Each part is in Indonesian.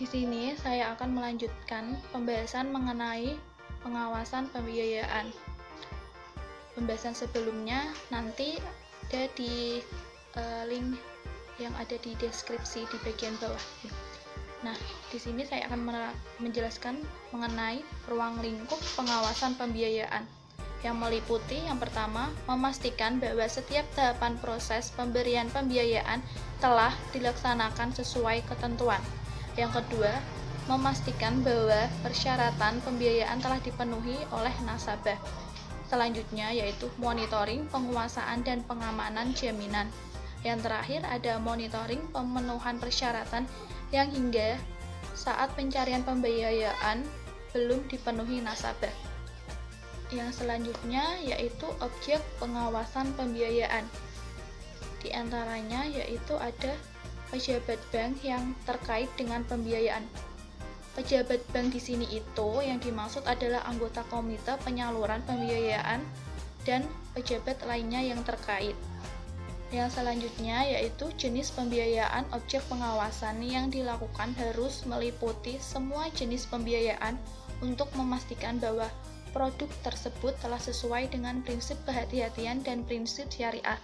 Di sini saya akan melanjutkan pembahasan mengenai pengawasan pembiayaan. Pembahasan sebelumnya nanti ada di link yang ada di deskripsi di bagian bawah. Nah, di sini saya akan menjelaskan mengenai ruang lingkup pengawasan pembiayaan yang meliputi yang pertama, memastikan bahwa setiap tahapan proses pemberian pembiayaan telah dilaksanakan sesuai ketentuan. Yang kedua, memastikan bahwa persyaratan pembiayaan telah dipenuhi oleh nasabah. Selanjutnya yaitu monitoring, penguasaan, dan pengamanan jaminan. Yang terakhir ada monitoring pemenuhan persyaratan yang hingga saat pencarian pembiayaan belum dipenuhi nasabah. Yang selanjutnya yaitu objek pengawasan pembiayaan. Di antaranya yaitu ada pejabat bank yang terkait dengan pembiayaan. Pejabat bank di sini itu yang dimaksud adalah anggota komite penyaluran pembiayaan dan pejabat lainnya yang terkait. Yang selanjutnya yaitu jenis pembiayaan. Objek pengawasan yang dilakukan harus meliputi semua jenis pembiayaan untuk memastikan bahwa produk tersebut telah sesuai dengan prinsip kehati-hatian dan prinsip syariah.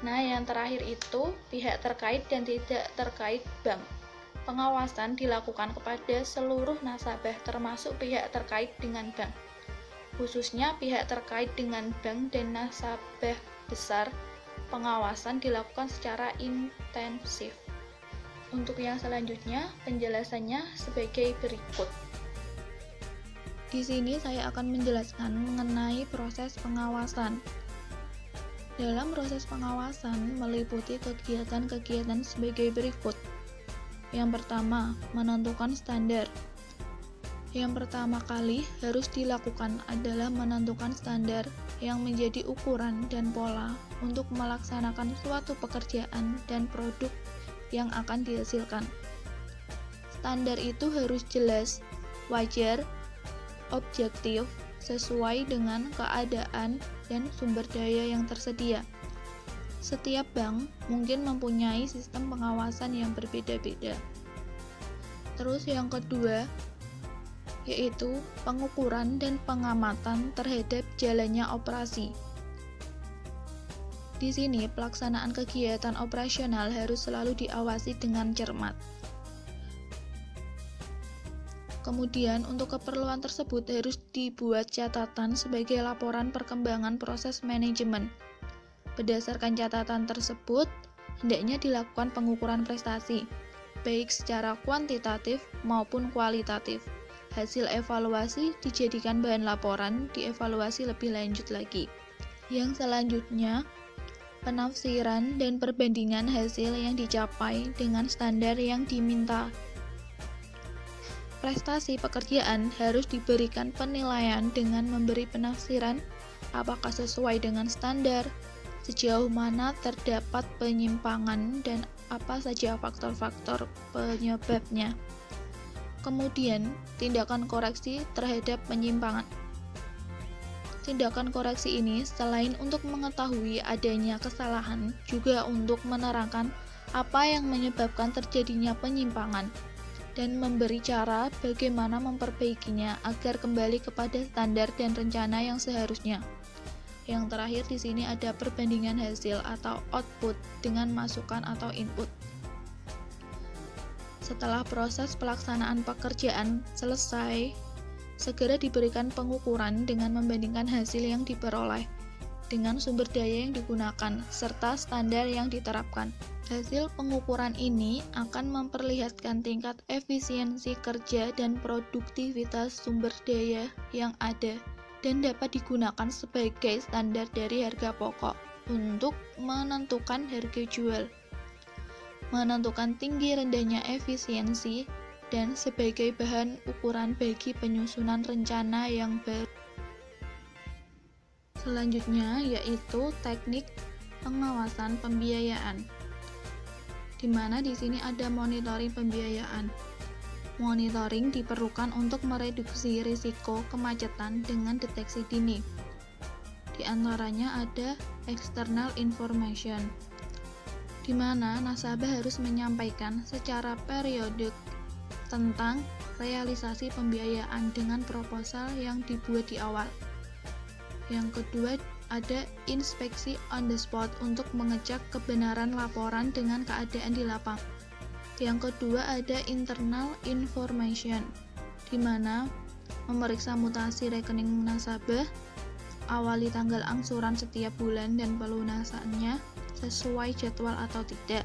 Nah, yang terakhir itu pihak terkait dan tidak terkait bank. Pengawasan dilakukan kepada seluruh nasabah termasuk pihak terkait dengan bank. Khususnya pihak terkait dengan bank dan nasabah besar, pengawasan dilakukan secara intensif. Untuk yang selanjutnya, penjelasannya sebagai berikut. Di sini saya akan menjelaskan mengenai proses pengawasan. Dalam proses pengawasan meliputi kegiatan-kegiatan sebagai berikut. Yang pertama, menentukan standar. Yang pertama kali harus dilakukan adalah menentukan standar yang menjadi ukuran dan pola untuk melaksanakan suatu pekerjaan dan produk yang akan dihasilkan. Standar itu harus jelas, wajar, objektif, sesuai dengan keadaan dan sumber daya yang tersedia. Setiap bank mungkin mempunyai sistem pengawasan yang berbeda-beda. Terus yang kedua, yaitu pengukuran dan pengamatan terhadap jalannya operasi. Di sini pelaksanaan kegiatan operasional harus selalu diawasi dengan cermat. Kemudian, untuk keperluan tersebut harus dibuat catatan sebagai laporan perkembangan proses manajemen. Berdasarkan catatan tersebut, hendaknya dilakukan pengukuran prestasi, baik secara kuantitatif maupun kualitatif. Hasil evaluasi dijadikan bahan laporan, dievaluasi lebih lanjut lagi. Yang selanjutnya, penafsiran dan perbandingan hasil yang dicapai dengan standar yang diminta. Prestasi pekerjaan harus diberikan penilaian dengan memberi penafsiran apakah sesuai dengan standar, sejauh mana terdapat penyimpangan, dan apa saja faktor-faktor penyebabnya. Kemudian, tindakan koreksi terhadap penyimpangan. Tindakan koreksi ini selain untuk mengetahui adanya kesalahan, juga untuk menerangkan apa yang menyebabkan terjadinya penyimpangan dan memberi cara bagaimana memperbaikinya agar kembali kepada standar dan rencana yang seharusnya. Yang terakhir di sini ada perbandingan hasil atau output dengan masukan atau input. Setelah proses pelaksanaan pekerjaan selesai, segera diberikan pengukuran dengan membandingkan hasil yang diperoleh dengan sumber daya yang digunakan serta standar yang diterapkan. Hasil pengukuran ini akan memperlihatkan tingkat efisiensi kerja dan produktivitas sumber daya yang ada dan dapat digunakan sebagai standar dari harga pokok untuk menentukan harga jual, menentukan tinggi rendahnya efisiensi, dan sebagai bahan ukuran bagi penyusunan rencana yang baru. Selanjutnya yaitu teknik pengawasan pembiayaan, di mana di sini ada monitoring pembiayaan. Monitoring diperlukan untuk mereduksi risiko kemacetan dengan deteksi dini. Di antaranya ada external information, di mana nasabah harus menyampaikan secara periodik tentang realisasi pembiayaan dengan proposal yang dibuat di awal. Yang kedua, ada inspeksi on the spot untuk mengecek kebenaran laporan dengan keadaan di lapangan. Yang kedua, ada internal information, di mana memeriksa mutasi rekening nasabah, awali tanggal angsuran setiap bulan dan pelunasannya sesuai jadwal atau tidak.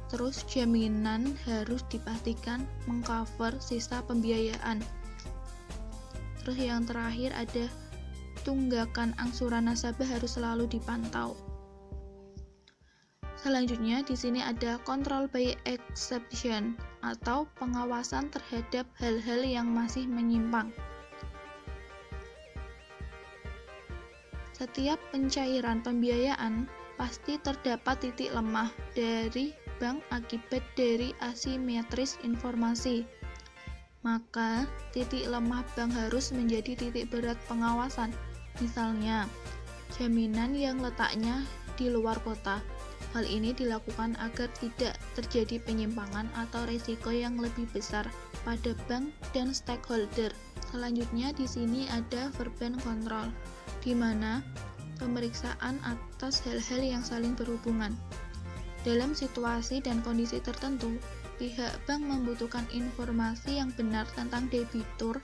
Terus jaminan harus dipastikan mengcover sisa pembiayaan. Terus yang terakhir ada tunggakan angsuran nasabah harus selalu dipantau. Selanjutnya di sini ada control by exception atau pengawasan terhadap hal-hal yang masih menyimpang. Setiap pencairan pembiayaan pasti terdapat titik lemah dari bank akibat dari asimetris informasi. Maka, titik lemah bank harus menjadi titik berat pengawasan. Misalnya, jaminan yang letaknya di luar kota. Hal ini dilakukan agar tidak terjadi penyimpangan atau risiko yang lebih besar pada bank dan stakeholder. Selanjutnya di sini ada verbal control, di mana pemeriksaan atas hal-hal yang saling berhubungan. Dalam situasi dan kondisi tertentu, pihak bank membutuhkan informasi yang benar tentang debitur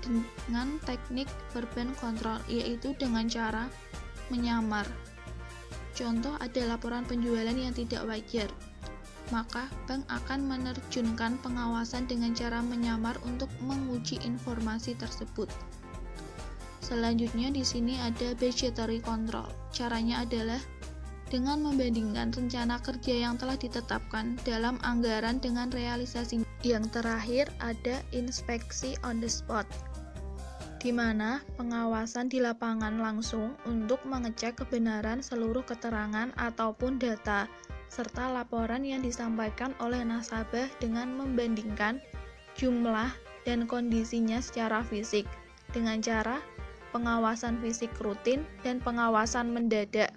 dengan teknik verbal control, yaitu dengan cara menyamar. Contoh ada laporan penjualan yang tidak wajar, maka bank akan menerjunkan pengawasan dengan cara menyamar untuk menguji informasi tersebut. Selanjutnya di sini ada budgetary control. Caranya adalah dengan membandingkan rencana kerja yang telah ditetapkan dalam anggaran dengan realisasi. Yang terakhir ada inspeksi on the spot, di mana pengawasan di lapangan langsung untuk mengecek kebenaran seluruh keterangan ataupun data serta laporan yang disampaikan oleh nasabah dengan membandingkan jumlah dan kondisinya secara fisik dengan cara pengawasan fisik rutin dan pengawasan mendadak.